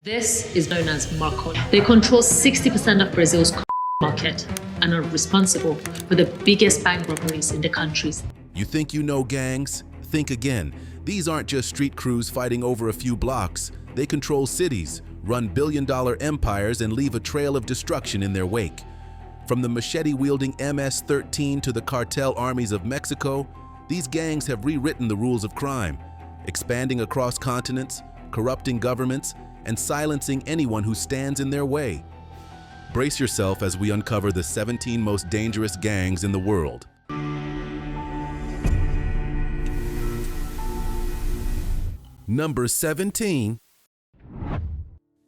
This is known as Marco. They control 60% of Brazil's market and are responsible for the biggest bank robberies in the country. You think you know gangs? Think again. These aren't just street crews fighting over a few blocks. They control cities, run billion-dollar empires, and leave a trail of destruction in their wake. From the machete-wielding MS-13 to the cartel armies of Mexico, these gangs have rewritten the rules of crime, expanding across continents, corrupting governments, and silencing anyone who stands in their way. Brace yourself as we uncover the 17 most dangerous gangs in the world. Number 17.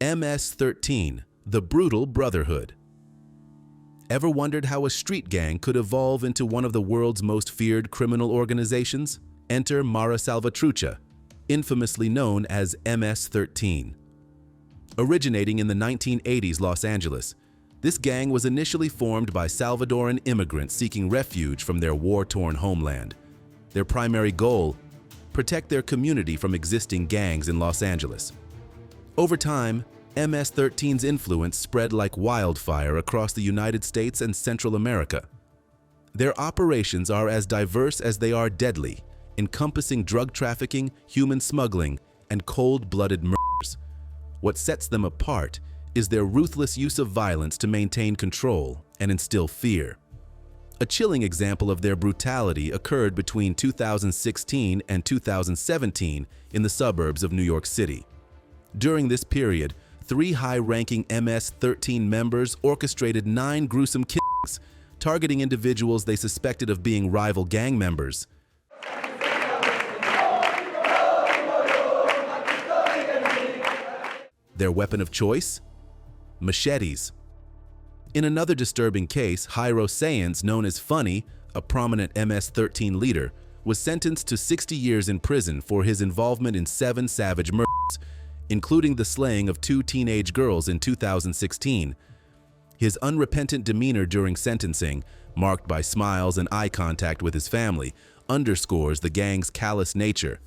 MS-13, the Brutal Brotherhood. Ever wondered how a street gang could evolve into one of the world's most feared criminal organizations? Enter Mara Salvatrucha, infamously known as MS-13. Originating in the 1980s Los Angeles, this gang was initially formed by Salvadoran immigrants seeking refuge from their war-torn homeland. Their primary goal: protect their community from existing gangs in Los Angeles. Over time, MS-13's influence spread like wildfire across the United States and Central America. Their operations are as diverse as they are deadly, encompassing drug trafficking, human smuggling, and cold-blooded murders. What sets them apart is their ruthless use of violence to maintain control and instill fear. A chilling example of their brutality occurred between 2016 and 2017 in the suburbs of New York City. During this period, 3 high-ranking MS-13 members orchestrated 9 gruesome killings, targeting individuals they suspected of being rival gang members. Their weapon of choice? Machetes. In another disturbing case, Jairo Sayans, known as Funny, a prominent MS-13 leader, was sentenced to 60 years in prison for his involvement in 7 savage murders, including the slaying of 2 teenage girls in 2016. His unrepentant demeanor during sentencing, marked by smiles and eye contact with his family, underscores the gang's callous nature.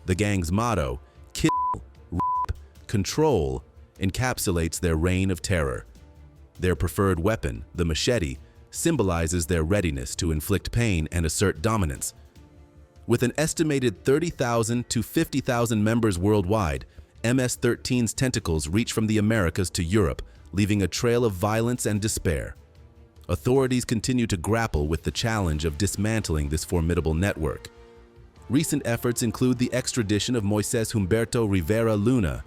The gang's motto, kill, rape, control, encapsulates their reign of terror. Their preferred weapon, the machete, symbolizes their readiness to inflict pain and assert dominance. With an estimated 30,000 to 50,000 members worldwide, MS-13's tentacles reach from the Americas to Europe, leaving a trail of violence and despair. Authorities continue to grapple with the challenge of dismantling this formidable network. Recent efforts include the extradition of Moises Humberto Rivera Luna,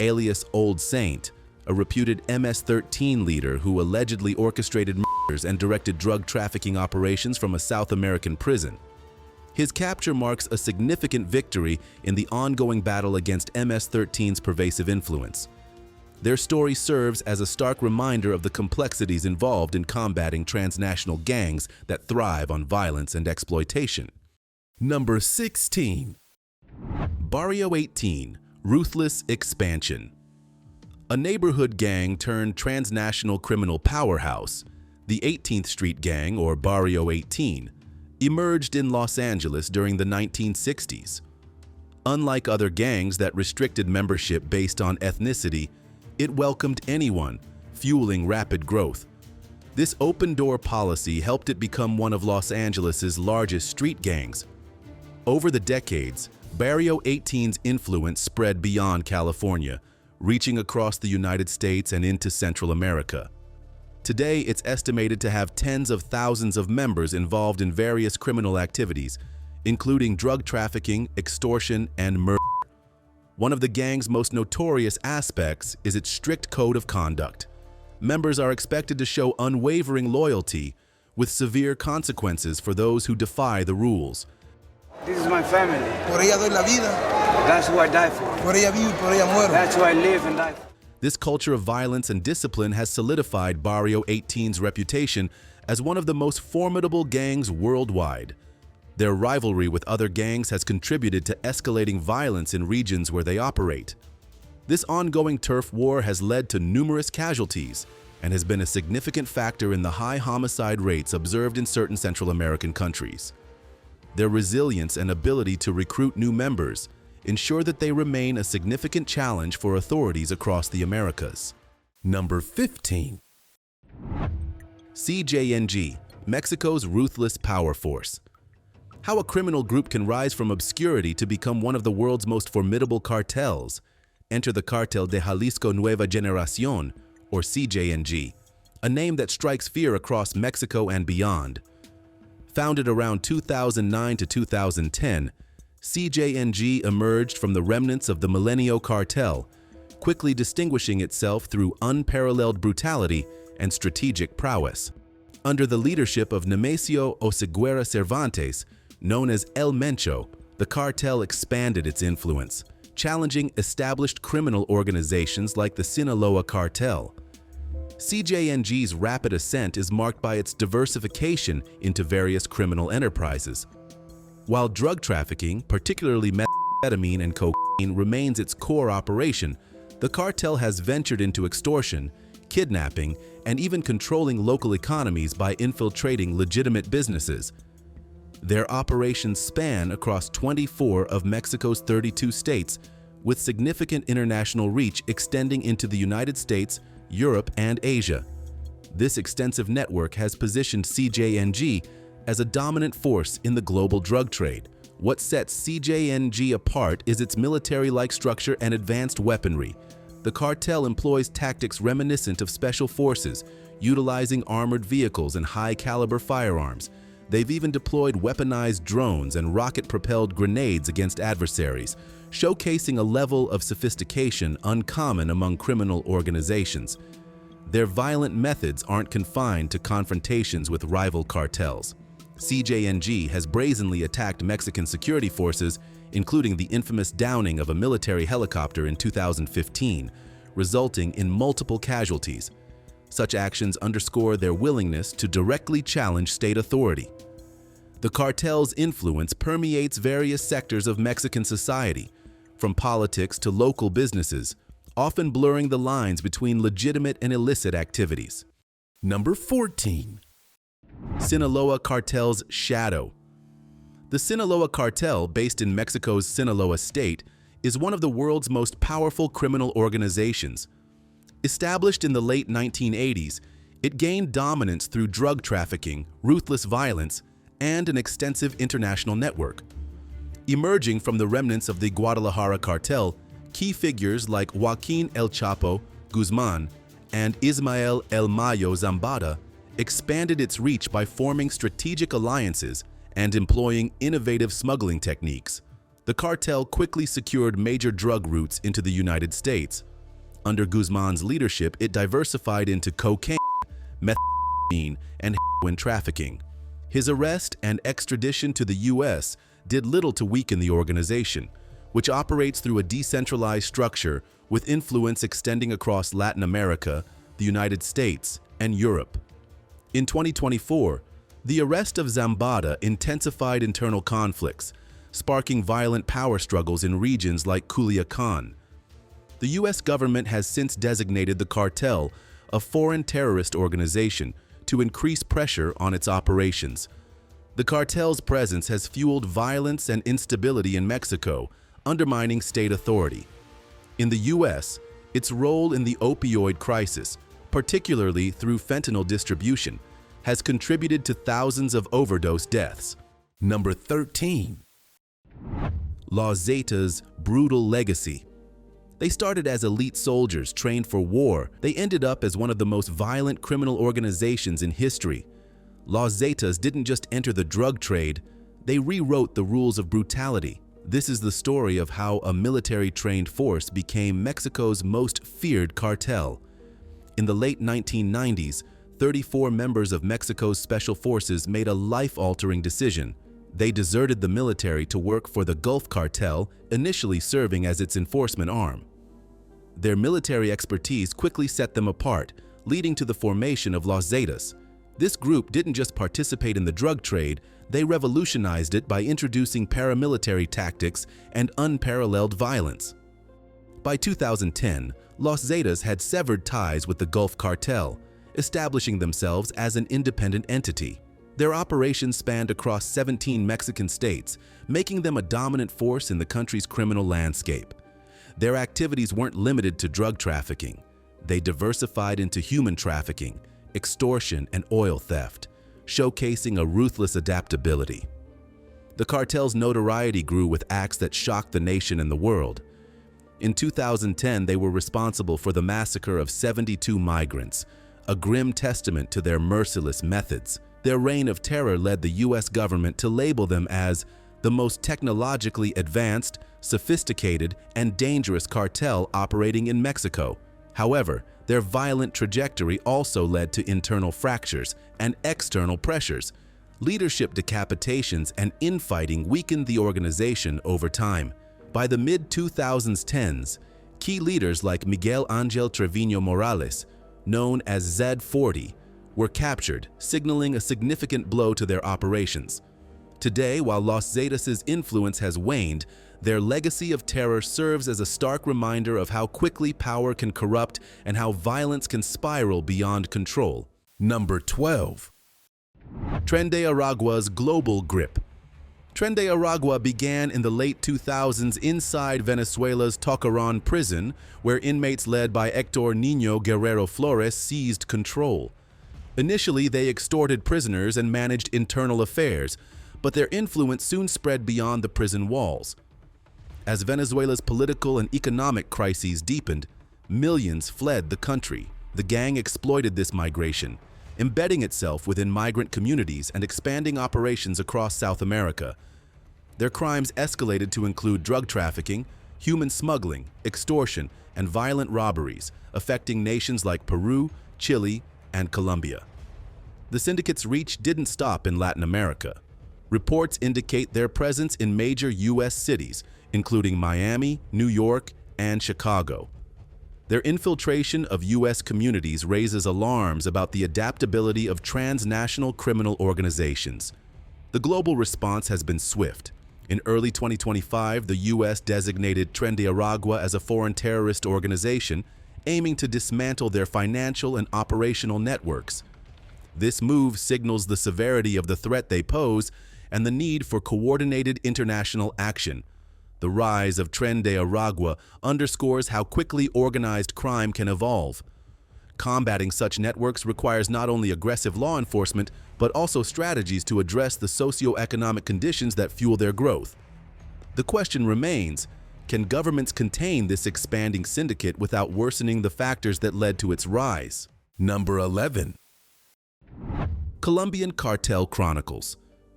alias Old Saint, a reputed MS-13 leader who allegedly orchestrated murders and directed drug trafficking operations from a South American prison. His capture marks a significant victory in the ongoing battle against MS-13's pervasive influence. Their story serves as a stark reminder of the complexities involved in combating transnational gangs that thrive on violence and exploitation. Number 16. Barrio 18, Ruthless Expansion. A neighborhood gang turned transnational criminal powerhouse, the 18th Street Gang, or Barrio 18, emerged in Los Angeles during the 1960s. Unlike other gangs that restricted membership based on ethnicity, it welcomed anyone, fueling rapid growth. This open-door policy helped it become one of Los Angeles's largest street gangs. Over the decades, Barrio 18's influence spread beyond California, reaching across the United States and into Central America. Today, it's estimated to have tens of thousands of members involved in various criminal activities, including drug trafficking, extortion, and murder. One of the gang's most notorious aspects is its strict code of conduct. Members are expected to show unwavering loyalty, with severe consequences for those who defy the rules. This is my family. Por ella doy la vida. That's who I die for. Por ella vivo y por ella muero. That's who I live and die for. This culture of violence and discipline has solidified Barrio 18's reputation as one of the most formidable gangs worldwide. Their rivalry with other gangs has contributed to escalating violence in regions where they operate. This ongoing turf war has led to numerous casualties and has been a significant factor in the high homicide rates observed in certain Central American countries. Their resilience and ability to recruit new members, ensure that they remain a significant challenge for authorities across the Americas. Number 15. CJNG, Mexico's ruthless power force. How a criminal group can rise from obscurity to become one of the world's most formidable cartels. Enter the Cartel de Jalisco Nueva Generación, or CJNG, a name that strikes fear across Mexico and beyond. Founded around 2009 to 2010, CJNG emerged from the remnants of the Milenio cartel, quickly distinguishing itself through unparalleled brutality and strategic prowess. Under the leadership of Nemesio Oseguera Cervantes, known as El Mencho, the cartel expanded its influence, challenging established criminal organizations like the Sinaloa cartel. CJNG's rapid ascent is marked by its diversification into various criminal enterprises. While drug trafficking, particularly methamphetamine and cocaine, remains its core operation, the cartel has ventured into extortion, kidnapping, and even controlling local economies by infiltrating legitimate businesses. Their operations span across 24 of Mexico's 32 states, with significant international reach extending into the United States, Europe, and Asia. This extensive network has positioned CJNG as a dominant force in the global drug trade. What sets CJNG apart is its military-like structure and advanced weaponry. The cartel employs tactics reminiscent of special forces, utilizing armored vehicles and high-caliber firearms. They've even deployed weaponized drones and rocket-propelled grenades against adversaries, showcasing a level of sophistication uncommon among criminal organizations. Their violent methods aren't confined to confrontations with rival cartels. CJNG has brazenly attacked Mexican security forces, including the infamous downing of a military helicopter in 2015, resulting in multiple casualties. Such actions underscore their willingness to directly challenge state authority. The cartel's influence permeates various sectors of Mexican society, from politics to local businesses, often blurring the lines between legitimate and illicit activities. Number 14. Sinaloa cartel's shadow. The Sinaloa cartel, based in Mexico's Sinaloa state, is one of the world's most powerful criminal organizations. Established in the late 1980s, it gained dominance through drug trafficking, ruthless violence, and an extensive international network. Emerging from the remnants of the Guadalajara cartel, key figures like Joaquin El Chapo Guzman and Ismael El Mayo Zambada expanded its reach by forming strategic alliances and employing innovative smuggling techniques. The cartel quickly secured major drug routes into the United States. Under Guzman's leadership, it diversified into cocaine, methamphetamine, and heroin trafficking. His arrest and extradition to the U.S. did little to weaken the organization, which operates through a decentralized structure with influence extending across Latin America, the United States, and Europe. In 2024, the arrest of Zambada intensified internal conflicts, sparking violent power struggles in regions like Culiacan. The U.S. government has since designated the cartel a foreign terrorist organization to increase pressure on its operations. The cartel's presence has fueled violence and instability in Mexico, undermining state authority. In the U.S., its role in the opioid crisis, particularly through fentanyl distribution, has contributed to thousands of overdose deaths. Number 13. Lozetas' brutal legacy. They started as elite soldiers trained for war. They ended up as one of the most violent criminal organizations in history. Lozetas didn't just enter the drug trade, they rewrote the rules of brutality. This is the story of how a military-trained force became Mexico's most feared cartel. In the late 1990s, 34 members of Mexico's special forces made a life-altering decision. They deserted the military to work for the Gulf Cartel, initially serving as its enforcement arm. Their military expertise quickly set them apart, leading to the formation of Lozetas. This group didn't just participate in the drug trade, they revolutionized it by introducing paramilitary tactics and unparalleled violence. By 2010, Lozetas had severed ties with the Gulf Cartel, establishing themselves as an independent entity. Their operations spanned across 17 Mexican states, making them a dominant force in the country's criminal landscape. Their activities weren't limited to drug trafficking. They diversified into human trafficking, extortion, and oil theft, showcasing a ruthless adaptability. The cartel's notoriety grew with acts that shocked the nation and the world. In 2010, they were responsible for the massacre of 72 migrants, a grim testament to their merciless methods. Their reign of terror led the U.S. government to label them as the most technologically advanced, sophisticated, and dangerous cartel operating in Mexico. However, their violent trajectory also led to internal fractures and external pressures. Leadership decapitations and infighting weakened the organization over time. By the mid-2010s, key leaders like Miguel Angel Trevino Morales, known as Z40, were captured, signaling a significant blow to their operations. Today, while Lozetas' influence has waned, their legacy of terror serves as a stark reminder of how quickly power can corrupt and how violence can spiral beyond control. Number 12. Tren de Aragua's global grip. Tren de Aragua began in the late 2000s inside Venezuela's Tocaron prison, where inmates led by Héctor Niño Guerrero Flores seized control. Initially, they extorted prisoners and managed internal affairs, but their influence soon spread beyond the prison walls. As Venezuela's political and economic crises deepened, millions fled the country. The gang exploited this migration, embedding itself within migrant communities and expanding operations across South America. Their crimes escalated to include drug trafficking, human smuggling, extortion, and violent robberies, affecting nations like Peru, Chile, and Colombia. The syndicate's reach didn't stop in Latin America. Reports indicate their presence in major U.S. cities, including Miami, New York, and Chicago. Their infiltration of U.S. communities raises alarms about the adaptability of transnational criminal organizations. The global response has been swift. In early 2025, the U.S. designated Tren de Aragua as a foreign terrorist organization, aiming to dismantle their financial and operational networks. This move signals the severity of the threat they pose and the need for coordinated international action. The rise of Tren de Aragua underscores how quickly organized crime can evolve. Combating such networks requires not only aggressive law enforcement, but also strategies to address the socio-economic conditions that fuel their growth. The question remains, can governments contain this expanding syndicate without worsening the factors that led to its rise? Number 11. Colombian Cartel Chronicles.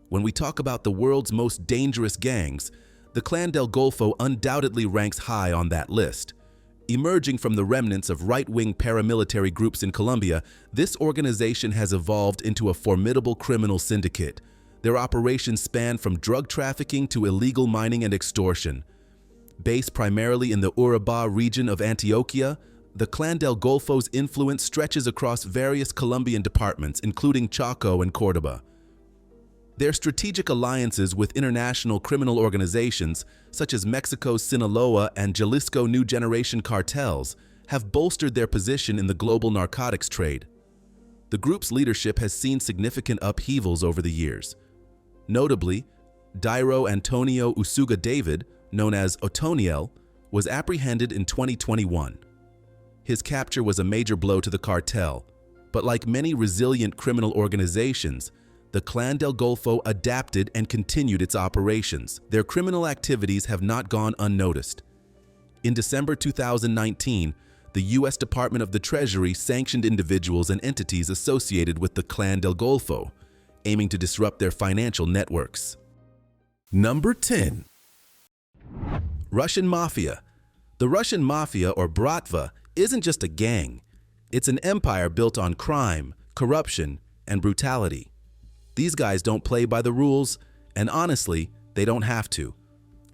When we talk about the world's most dangerous gangs, the Clan del Golfo undoubtedly ranks high on that list. Emerging from the remnants of right-wing paramilitary groups in Colombia, this organization has evolved into a formidable criminal syndicate. Their operations span from drug trafficking to illegal mining and extortion. Based primarily in the Urabá region of Antioquia, the Clan del Golfo's influence stretches across various Colombian departments, including Chaco and Córdoba. Their strategic alliances with international criminal organizations, such as Mexico's Sinaloa and Jalisco New Generation cartels, have bolstered their position in the global narcotics trade. The group's leadership has seen significant upheavals over the years. Notably, Dairo Antonio Usuga David, known as Otoniel, was apprehended in 2021. His capture was a major blow to the cartel, but like many resilient criminal organizations, the Clan del Golfo adapted and continued its operations. Their criminal activities have not gone unnoticed. In December 2019, the U.S. Department of the Treasury sanctioned individuals and entities associated with the Clan del Golfo, aiming to disrupt their financial networks. Number 10. Russian Mafia. The Russian Mafia, or Bratva, isn't just a gang. It's an empire built on crime, corruption, and brutality. These guys don't play by the rules, and honestly, they don't have to.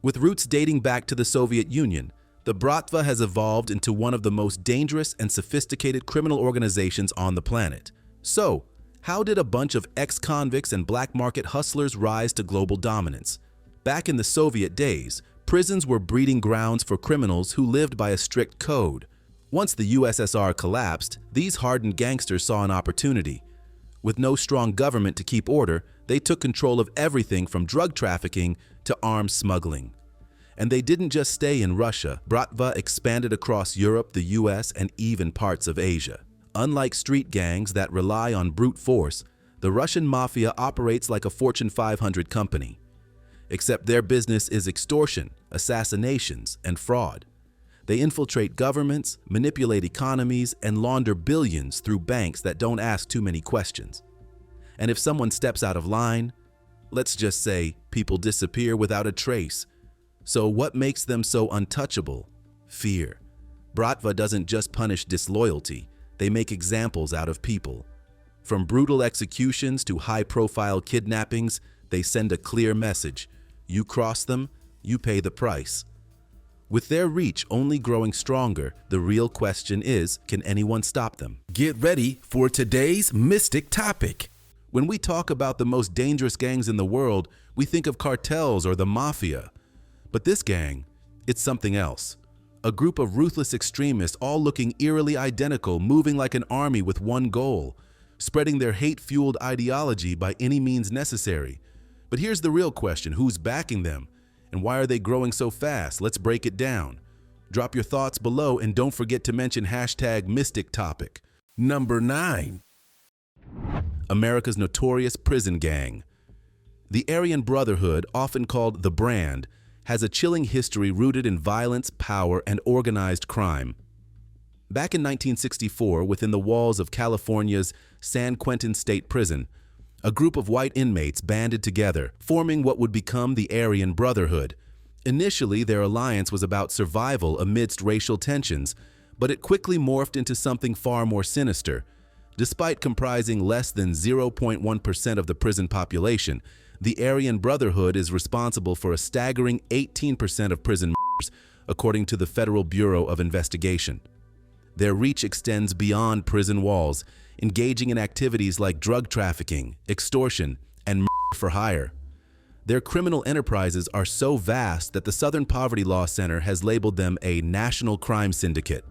With roots dating back to the Soviet Union, the Bratva has evolved into one of the most dangerous and sophisticated criminal organizations on the planet. So, how did a bunch of ex-convicts and black market hustlers rise to global dominance? Back in the Soviet days, prisons were breeding grounds for criminals who lived by a strict code. Once the USSR collapsed, these hardened gangsters saw an opportunity. With no strong government to keep order, they took control of everything from drug trafficking to arms smuggling. And they didn't just stay in Russia. Bratva expanded across Europe, the US, and even parts of Asia. Unlike street gangs that rely on brute force, the Russian mafia operates like a Fortune 500 company. Except their business is extortion, assassinations, and fraud. They infiltrate governments, manipulate economies, and launder billions through banks that don't ask too many questions. And if someone steps out of line, let's just say people disappear without a trace. So what makes them so untouchable? Fear. Bratva doesn't just punish disloyalty, they make examples out of people. From brutal executions to high-profile kidnappings, they send a clear message. You cross them, you pay the price. With their reach only growing stronger, the real question is, can anyone stop them? Get ready for today's mystic topic. When we talk about the most dangerous gangs in the world, we think of cartels or the mafia. But this gang, it's something else. A group of ruthless extremists all looking eerily identical, moving like an army with one goal, spreading their hate-fueled ideology by any means necessary. But here's the real question: who's backing them? And why are they growing so fast? Let's break it down. Drop your thoughts below and don't forget to mention #MysticTopic. Number 9. America's notorious prison gang. The Aryan Brotherhood, often called the Brand, has a chilling history rooted in violence, power, and organized crime. Back in 1964, within the walls of California's San Quentin State Prison, a group of white inmates banded together, forming what would become the Aryan Brotherhood. Initially, their alliance was about survival amidst racial tensions, but it quickly morphed into something far more sinister. Despite comprising less than 0.1% of the prison population, the Aryan Brotherhood is responsible for a staggering 18% of prison murders, according to the Federal Bureau of Investigation. Their reach extends beyond prison walls, engaging in activities like drug trafficking, extortion, and murder for hire. Their criminal enterprises are so vast that the Southern Poverty Law Center has labeled them a national crime syndicate.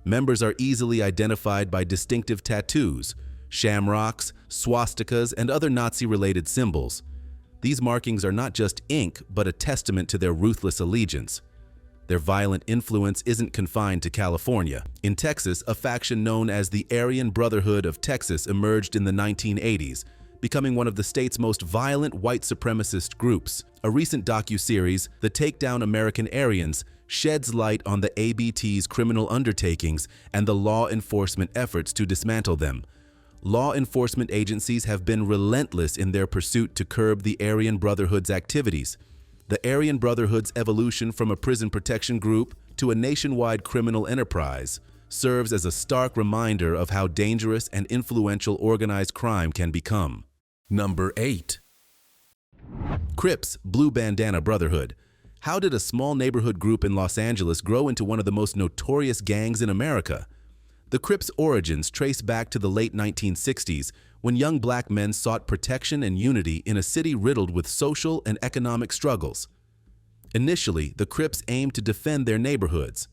Members are easily identified by distinctive tattoos, shamrocks, swastikas, and other Nazi-related symbols. These markings are not just ink, but a testament to their ruthless allegiance. Their violent influence isn't confined to California. In Texas, a faction known as the Aryan Brotherhood of Texas emerged in the 1980s, becoming one of the state's most violent white supremacist groups. A recent docuseries, The Takedown American Aryans, sheds light on the ABT's criminal undertakings and the law enforcement efforts to dismantle them. Law enforcement agencies have been relentless in their pursuit to curb the Aryan Brotherhood's activities. The Aryan Brotherhood's evolution from a prison protection group to a nationwide criminal enterprise serves as a stark reminder of how dangerous and influential organized crime can become. Number 8. Crips, Blue Bandana Brotherhood. How did a small neighborhood group in Los Angeles grow into one of the most notorious gangs in America? The Crips' origins trace back to the late 1960s, when young black men sought protection and unity in a city riddled with social and economic struggles. Initially, the Crips aimed to defend their neighborhoods.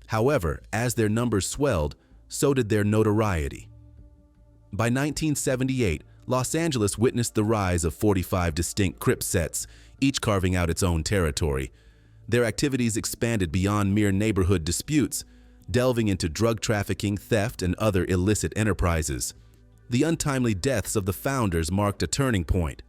However, as their numbers swelled, so did their notoriety. By 1978, Los Angeles witnessed the rise of 45 distinct Crip sets, each carving out its own territory. Their activities expanded beyond mere neighborhood disputes, delving into drug trafficking, theft, and other illicit enterprises. The untimely deaths of the founders marked a turning point.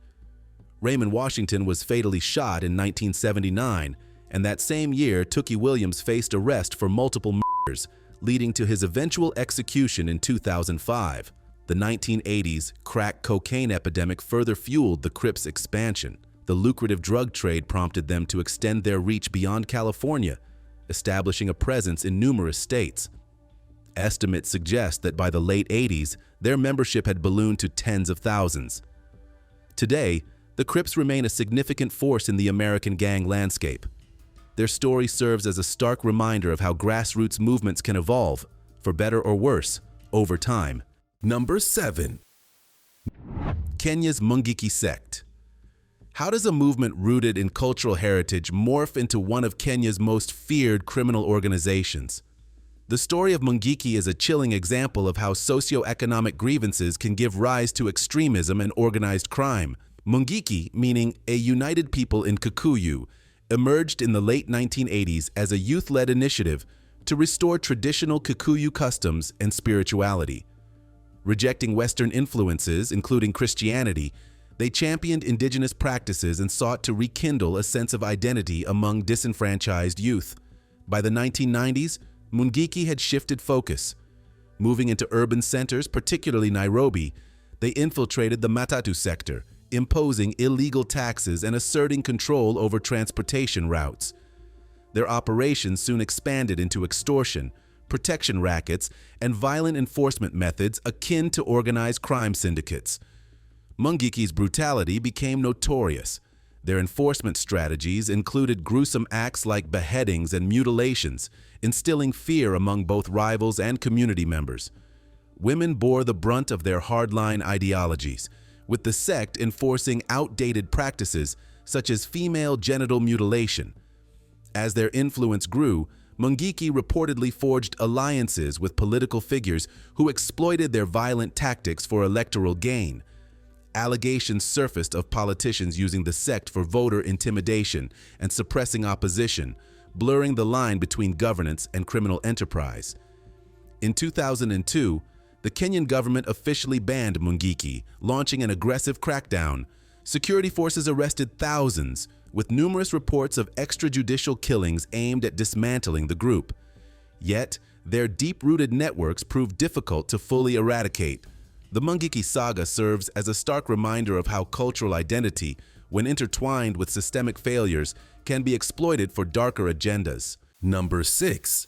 Raymond Washington was fatally shot in 1979, and that same year, Tookie Williams faced arrest for multiple murders, leading to his eventual execution in 2005. The 1980s crack cocaine epidemic further fueled the Crips' expansion. The lucrative drug trade prompted them to extend their reach beyond California, establishing a presence in numerous states. Estimates suggest that by the late 80s, their membership had ballooned to tens of thousands. Today, the Crips remain a significant force in the American gang landscape. Their story serves as a stark reminder of how grassroots movements can evolve, for better or worse, over time. Number 7. Kenya's Mungiki sect. How does a movement rooted in cultural heritage morph into one of Kenya's most feared criminal organizations? The story of Mungiki is a chilling example of how socioeconomic grievances can give rise to extremism and organized crime. Mungiki, meaning a united people in Kikuyu, emerged in the late 1980s as a youth-led initiative to restore traditional Kikuyu customs and spirituality. Rejecting Western influences, including Christianity, they championed indigenous practices and sought to rekindle a sense of identity among disenfranchised youth. By the 1990s, Mungiki had shifted focus. Moving into urban centers, particularly Nairobi, they infiltrated the matatu sector, imposing illegal taxes and asserting control over transportation routes. Their operations soon expanded into extortion, protection rackets, and violent enforcement methods akin to organized crime syndicates. Mungiki's brutality became notorious. Their enforcement strategies included gruesome acts like beheadings and mutilations, instilling fear among both rivals and community members. Women bore the brunt of their hardline ideologies, with the sect enforcing outdated practices such as female genital mutilation. As their influence grew, Mungiki reportedly forged alliances with political figures who exploited their violent tactics for electoral gain. Allegations surfaced of politicians using the sect for voter intimidation and suppressing opposition, blurring the line between governance and criminal enterprise. In 2002, the Kenyan government officially banned Mungiki, launching an aggressive crackdown. Security forces arrested thousands, with numerous reports of extrajudicial killings aimed at dismantling the group. Yet, their deep-rooted networks proved difficult to fully eradicate. The Mungiki saga serves as a stark reminder of how cultural identity, when intertwined with systemic failures, can be exploited for darker agendas. Number 6.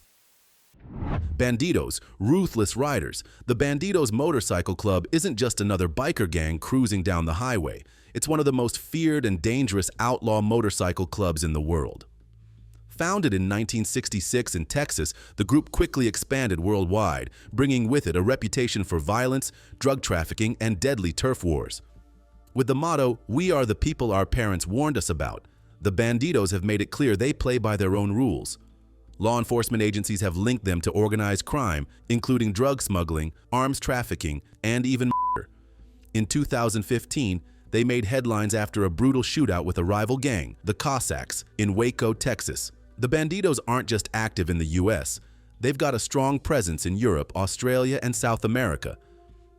Bandidos, ruthless riders. The Bandidos motorcycle club isn't just another biker gang cruising down the highway. It's one of the most feared and dangerous outlaw motorcycle clubs in the world. Founded in 1966 in Texas, the group quickly expanded worldwide, bringing with it a reputation for violence, drug trafficking, and deadly turf wars. With the motto, "We are the people our parents warned us about," the Bandidos have made it clear they play by their own rules. Law enforcement agencies have linked them to organized crime, including drug smuggling, arms trafficking, and even murder. In 2015, they made headlines after a brutal shootout with a rival gang, the Cossacks, in Waco, Texas. The Bandidos aren't just active in the US. They've got a strong presence in Europe, Australia, and South America.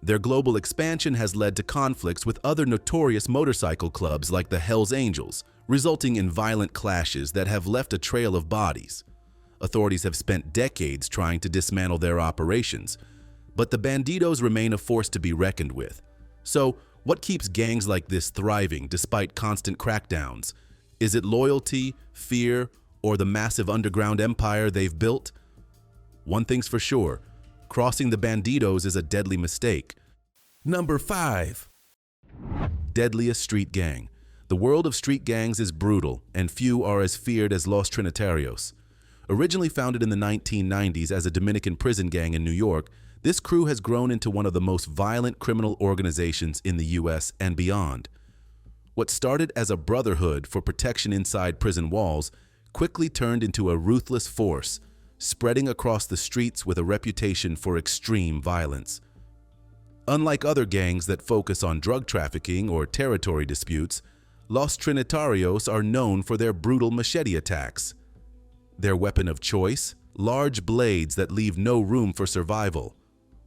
Their global expansion has led to conflicts with other notorious motorcycle clubs like the Hells Angels, resulting in violent clashes that have left a trail of bodies. Authorities have spent decades trying to dismantle their operations, but the Bandidos remain a force to be reckoned with. So, what keeps gangs like this thriving despite constant crackdowns? Is it loyalty, fear, or the massive underground empire they've built? One thing's for sure, crossing the Bandidos is a deadly mistake. Number 5. Deadliest street gang. The world of street gangs is brutal, and few are as feared as Los Trinitarios. Originally founded in the 1990s as a Dominican prison gang in New York, this crew has grown into one of the most violent criminal organizations in the US and beyond. What started as a brotherhood for protection inside prison walls quickly turned into a ruthless force, spreading across the streets with a reputation for extreme violence. Unlike other gangs that focus on drug trafficking or territory disputes, Los Trinitarios are known for their brutal machete attacks. Their weapon of choice? Large blades that leave no room for survival.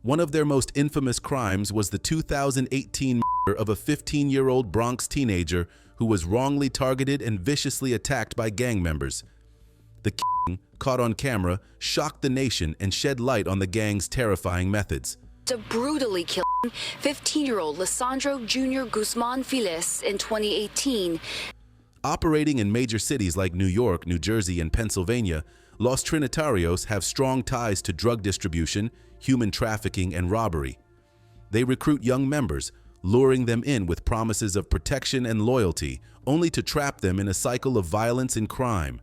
One of their most infamous crimes was the 2018 murder of a 15-year-old Bronx teenager who was wrongly targeted and viciously attacked by gang members. The king, caught on camera, shocked the nation and shed light on the gang's terrifying methods. To brutally kill 15-year-old Lisandro Jr. Guzman Files in 2018. Operating in major cities like New York, New Jersey, and Pennsylvania, Los Trinitarios have strong ties to drug distribution, human trafficking, and robbery. They recruit young members, luring them in with promises of protection and loyalty, only to trap them in a cycle of violence and crime.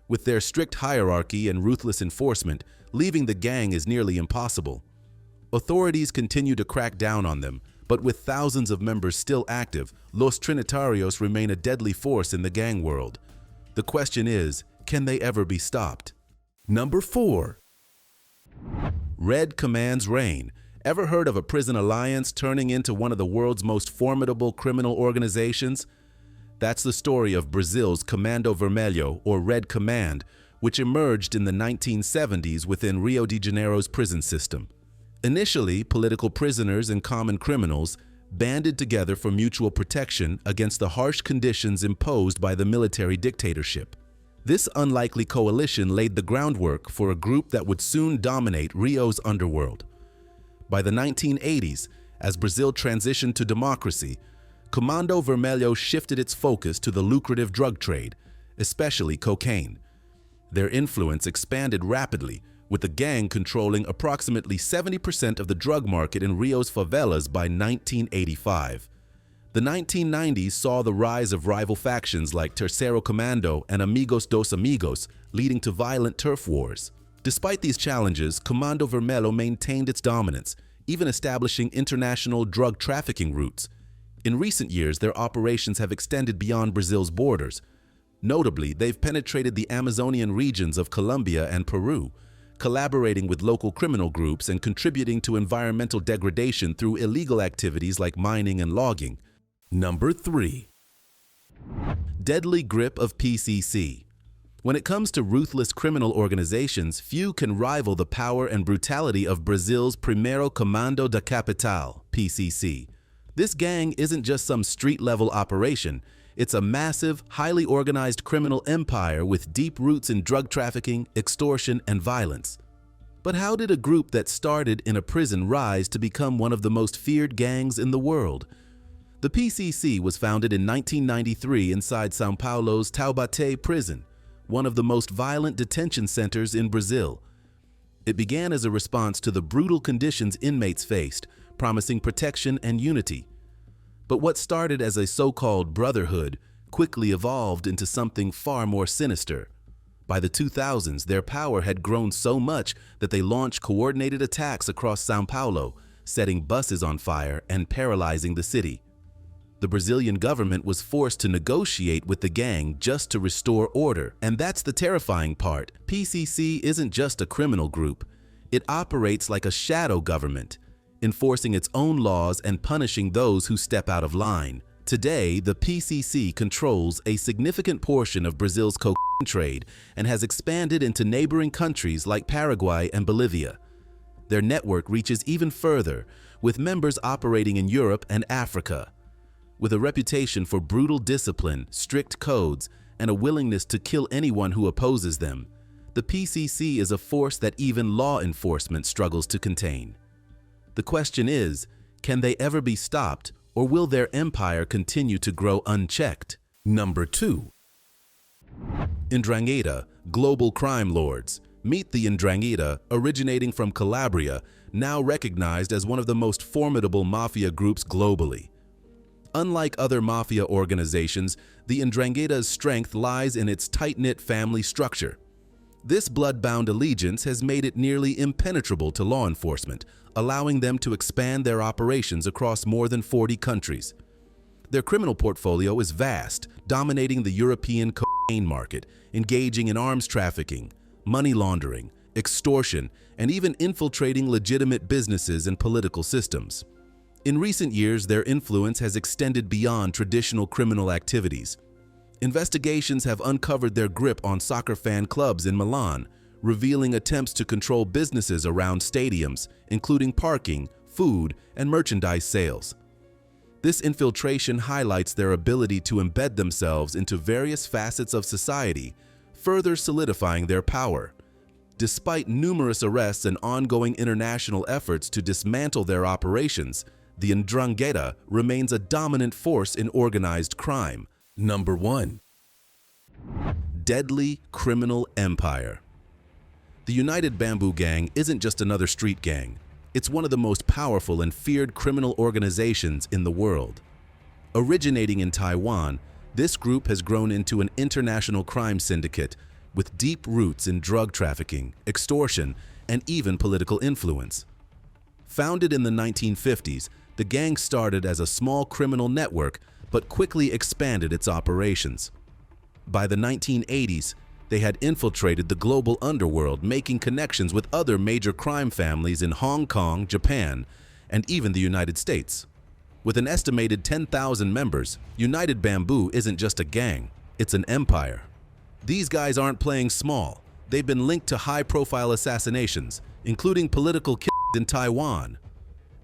With their strict hierarchy and ruthless enforcement, leaving the gang is nearly impossible. Authorities continue to crack down on them, but with thousands of members still active, Los Trinitarios remain a deadly force in the gang world. The question is, can they ever be stopped? Number 4. Red commands reign. Ever heard of a prison alliance turning into one of the world's most formidable criminal organizations? That's the story of Brazil's Comando Vermelho, or Red Command, which emerged in the 1970s within Rio de Janeiro's prison system. Initially, political prisoners and common criminals banded together for mutual protection against the harsh conditions imposed by the military dictatorship. This unlikely coalition laid the groundwork for a group that would soon dominate Rio's underworld. By the 1980s, as Brazil transitioned to democracy, Comando Vermelho shifted its focus to the lucrative drug trade, especially cocaine. Their influence expanded rapidly, with the gang controlling approximately 70% of the drug market in Rio's favelas by 1985. The 1990s saw the rise of rival factions like Terceiro Comando and Amigos dos Amigos, leading to violent turf wars. Despite these challenges, Comando Vermelho maintained its dominance, even establishing international drug trafficking routes. In recent years, their operations have extended beyond Brazil's borders. Notably, they've penetrated the Amazonian regions of Colombia and Peru, collaborating with local criminal groups and contributing to environmental degradation through illegal activities like mining and logging. Number 3. Deadly grip of PCC. When it comes to ruthless criminal organizations, few can rival the power and brutality of Brazil's Primeiro Comando da Capital, PCC. This gang isn't just some street-level operation. It's a massive, highly organized criminal empire with deep roots in drug trafficking, extortion, and violence. But how did a group that started in a prison rise to become one of the most feared gangs in the world? The PCC was founded in 1993 inside São Paulo's Taubaté prison, one of the most violent detention centers in Brazil. It began as a response to the brutal conditions inmates faced, promising protection and unity. But what started as a so-called brotherhood quickly evolved into something far more sinister. By the 2000s, their power had grown so much that they launched coordinated attacks across São Paulo, setting buses on fire and paralyzing the city. The Brazilian government was forced to negotiate with the gang just to restore order. And that's the terrifying part. PCC isn't just a criminal group. It operates like a shadow government, enforcing its own laws and punishing those who step out of line. Today, the PCC controls a significant portion of Brazil's cocaine trade and has expanded into neighboring countries like Paraguay and Bolivia. Their network reaches even further, with members operating in Europe and Africa. With a reputation for brutal discipline, strict codes, and a willingness to kill anyone who opposes them, the PCC is a force that even law enforcement struggles to contain. The question is, can they ever be stopped, or will their empire continue to grow unchecked? Number 2. Ndrangheta, global crime lords. Meet the Ndrangheta, originating from Calabria, now recognized as one of the most formidable mafia groups globally. Unlike other mafia organizations, the Ndrangheta's strength lies in its tight-knit family structure. This blood-bound allegiance has made it nearly impenetrable to law enforcement, allowing them to expand their operations across more than 40 countries. Their criminal portfolio is vast, dominating the European cocaine market, engaging in arms trafficking, money laundering, extortion, and even infiltrating legitimate businesses and political systems. In recent years, their influence has extended beyond traditional criminal activities. Investigations have uncovered their grip on soccer fan clubs in Milan, revealing attempts to control businesses around stadiums, including parking, food, and merchandise sales. This infiltration highlights their ability to embed themselves into various facets of society, further solidifying their power. Despite numerous arrests and ongoing international efforts to dismantle their operations, the Ndrangheta remains a dominant force in organized crime. Number 1. Deadly criminal empire. The United Bamboo Gang isn't just another street gang. It's one of the most powerful and feared criminal organizations in the world. Originating in Taiwan, this group has grown into an international crime syndicate with deep roots in drug trafficking, extortion, and even political influence. Founded in the 1950s, the gang started as a small criminal network but quickly expanded its operations. By the 1980s, they had infiltrated the global underworld, making connections with other major crime families in Hong Kong, Japan, and even the United States. With an estimated 10,000 members, United Bamboo isn't just a gang, it's an empire. These guys aren't playing small. They've been linked to high-profile assassinations, including political killings in Taiwan.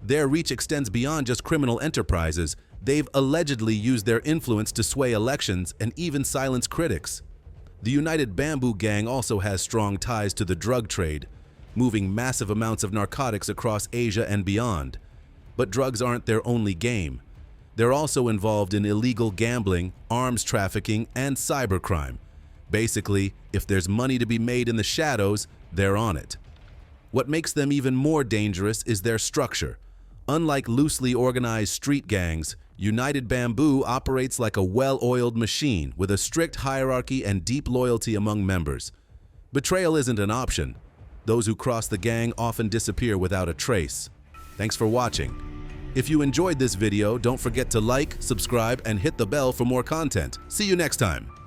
Their reach extends beyond just criminal enterprises. They've allegedly used their influence to sway elections and even silence critics. The United Bamboo Gang also has strong ties to the drug trade, moving massive amounts of narcotics across Asia and beyond. But drugs aren't their only game. They're also involved in illegal gambling, arms trafficking, and cybercrime. Basically, if there's money to be made in the shadows, they're on it. What makes them even more dangerous is their structure. Unlike loosely organized street gangs, United Bamboo operates like a well-oiled machine with a strict hierarchy and deep loyalty among members. Betrayal isn't an option. Those who cross the gang often disappear without a trace. Thanks for watching. If you enjoyed this video, don't forget to like, subscribe, and hit the bell for more content. See you next time.